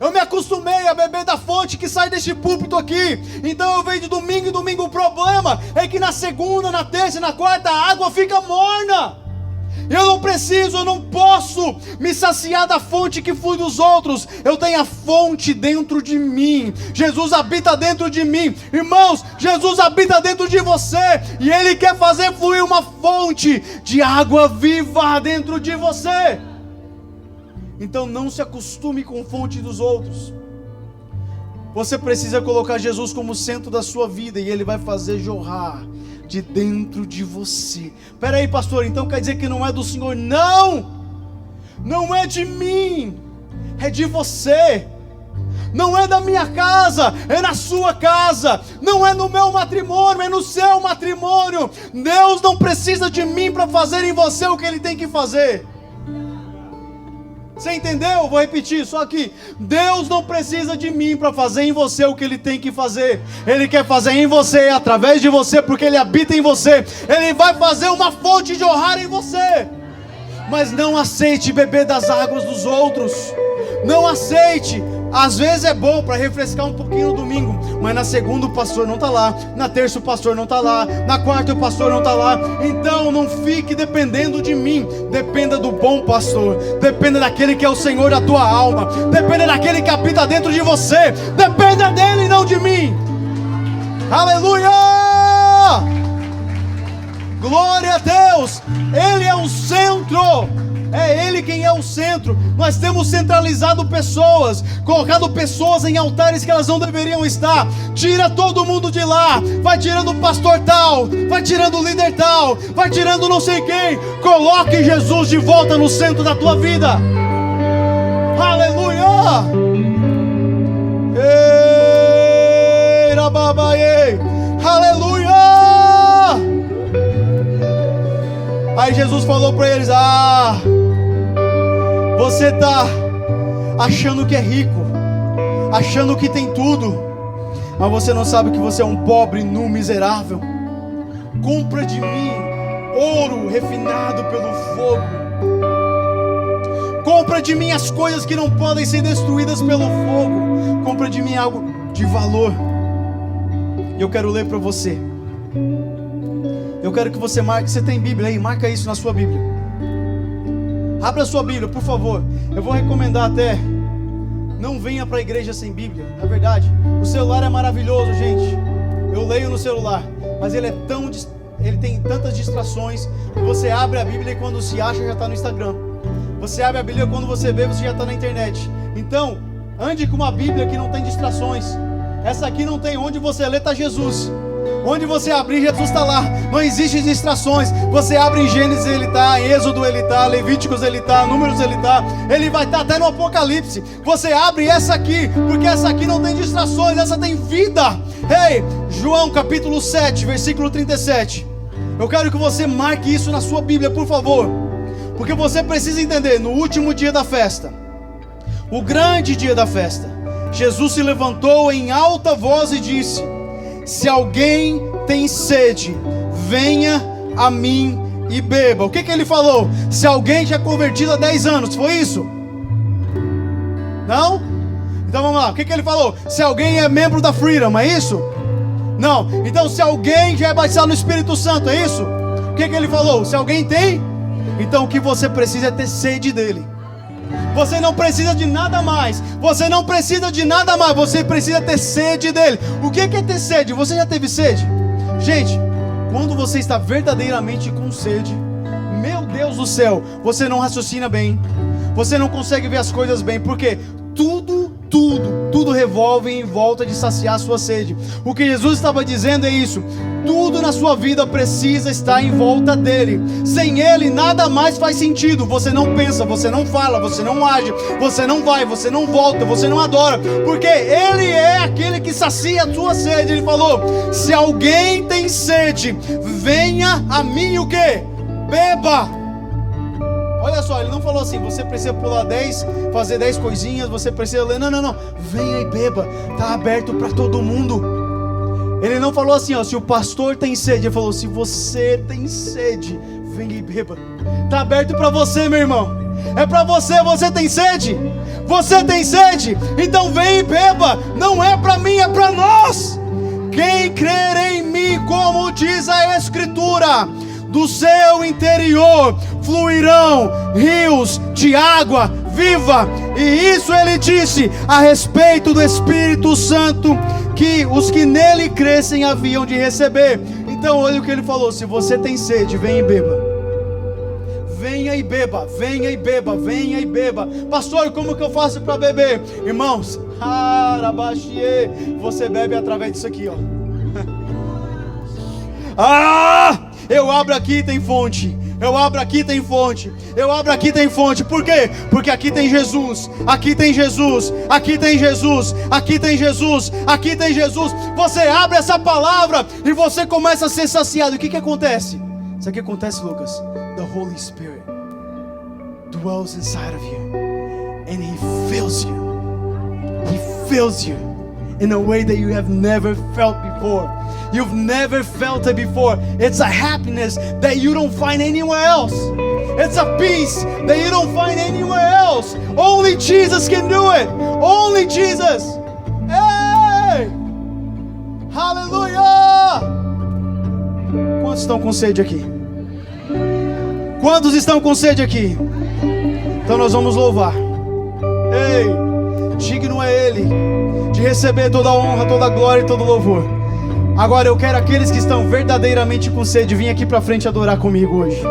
Eu me acostumei a beber da fonte que sai deste púlpito aqui. Então eu venho de domingo em domingo. O problema é que na segunda, na terça e na quarta a água fica morna. Eu não posso me saciar da fonte que flui dos outros. Eu tenho a fonte dentro de mim. Jesus habita dentro de mim. Irmãos, Jesus habita dentro de você. E Ele quer fazer fluir uma fonte de água viva dentro de você. Então não se acostume com a fonte dos outros. Você precisa colocar Jesus como centro da sua vida, e Ele vai fazer jorrar de dentro de você. Espera aí, pastor, então quer dizer que não é do Senhor? Não é de mim, é de você. Não é da minha casa, é na sua casa. Não é no meu matrimônio, é no seu matrimônio. Deus não precisa de mim para fazer em você o que Ele tem que fazer. Você entendeu? Vou repetir, só que Deus não precisa de mim para fazer em você o que Ele tem que fazer. Ele quer fazer em você, através de você, porque Ele habita em você. Ele vai fazer uma fonte jorrar em você. mas não aceite beber das águas dos outros. Não aceite. Às vezes é bom para refrescar um pouquinho no domingo, mas na segunda o pastor não está lá, na terça o pastor não está lá, na quarta o pastor não está lá. Então não fique dependendo de mim. Dependa do bom pastor. Dependa daquele que é o Senhor da tua alma. Dependa daquele que habita dentro de você. Dependa dele e não de mim. Aleluia! Glória a Deus. Ele é o centro. É Ele quem é o centro. Nós temos centralizado pessoas, colocado pessoas em altares que elas não deveriam estar. Tira todo mundo de lá. Vai tirando o pastor tal, vai tirando o líder tal, vai tirando não sei quem. Coloque Jesus de volta no centro da tua vida. Aleluia. Aleluia. Aí Jesus falou para eles: você está achando que é rico, achando que tem tudo, mas você não sabe que você é um pobre, nu, miserável. Compra de mim ouro refinado pelo fogo. Compra de mim as coisas que não podem ser destruídas pelo fogo. Compra de mim algo de valor. E eu quero ler para você. Eu quero que você marque. Você tem Bíblia aí? Marca isso na sua Bíblia. Abra a sua Bíblia, por favor. Eu vou recomendar até, não venha para a igreja sem Bíblia. Na verdade, o celular é maravilhoso, gente. Eu leio no celular, mas ele tem tantas distrações. Você abre a Bíblia e quando se acha já está no Instagram. Você abre a Bíblia e quando você vê, você já está na internet. Então, ande com uma Bíblia que não tem distrações. Essa aqui não tem. Onde você lê está Jesus. Onde você abrir, Jesus está lá. Não existe distrações. Você abre em Gênesis, Ele está. Em Êxodo Ele está. Levíticos Ele está. Números Ele está. Ele vai estar até no Apocalipse. Você abre essa aqui, porque essa aqui não tem distrações. Essa tem vida. Ei, João capítulo 7, versículo 37. Eu quero que você marque isso na sua Bíblia, por favor. Porque você precisa entender. No último dia da festa, o grande dia da festa, Jesus se levantou em alta voz e disse: se alguém tem sede, venha a mim e beba. O que ele falou? Se alguém já é convertido há 10 anos, foi isso? Não? Então vamos lá, o que ele falou? Se alguém é membro da Freedom, é isso? Não. Então se alguém já é batizado no Espírito Santo, é isso? O que ele falou? Se alguém tem, então o que você precisa é ter sede dele. Você não precisa de nada mais. Você não precisa de nada mais. Você precisa ter sede dele. O que é ter sede? Você já teve sede? Gente, quando você está verdadeiramente com sede, meu Deus do céu, você não raciocina bem. Você não consegue ver as coisas bem. Por quê? Tudo revolve em volta de saciar a sua sede. O que Jesus estava dizendo é isso. Tudo na sua vida precisa estar em volta dele. Sem ele nada mais faz sentido. Você não pensa, você não fala, você não age, você não vai, você não volta, você não adora, porque ele é aquele que sacia a sua sede. Ele falou: se alguém tem sede, venha a mim, o quê? Beba. Olha só, ele não falou assim: você precisa pular 10, fazer 10 coisinhas, você precisa ler. Não, venha e beba. Está aberto para todo mundo. Ele não falou assim, ó, se o pastor tem sede. Ele falou: se você tem sede, venha e beba. Está aberto para você, meu irmão. É para você. Você tem sede? Você tem sede? Então vem e beba. Não é para mim, é para nós. Quem crer em mim, como diz a Escritura, do seu interior fluirão rios de água viva. E isso ele disse a respeito do Espírito Santo, que os que nele crescem haviam de receber. Então olha o que ele falou: se você tem sede, venha e beba. Venha e beba, venha e beba, venha e beba. Pastor, como que eu faço para beber? Irmãos, você bebe através disso aqui, ó. Eu abro aqui e tem fonte. Eu abro aqui, tem fonte. Eu abro aqui, tem fonte. Por quê? Porque aqui tem Jesus. Aqui tem Jesus. Aqui tem Jesus. Aqui tem Jesus. Aqui tem Jesus. Você abre essa palavra e você começa a ser saciado. E o que acontece? Isso aqui acontece, Lucas. The Holy Spirit dwells inside of you. And He fills you. He fills you in a way that you have never felt before. You've never felt it before. It's a happiness that you don't find anywhere else. It's a peace that you don't find anywhere else. Only Jesus can do it. Only Jesus. Hey! Aleluia! Quantos estão com sede aqui? Quantos estão com sede aqui? Então nós vamos louvar. Ei, digno é Ele de receber toda a honra, toda a glória e todo o louvor. Agora eu quero aqueles que estão verdadeiramente com sede vir aqui para frente adorar comigo hoje.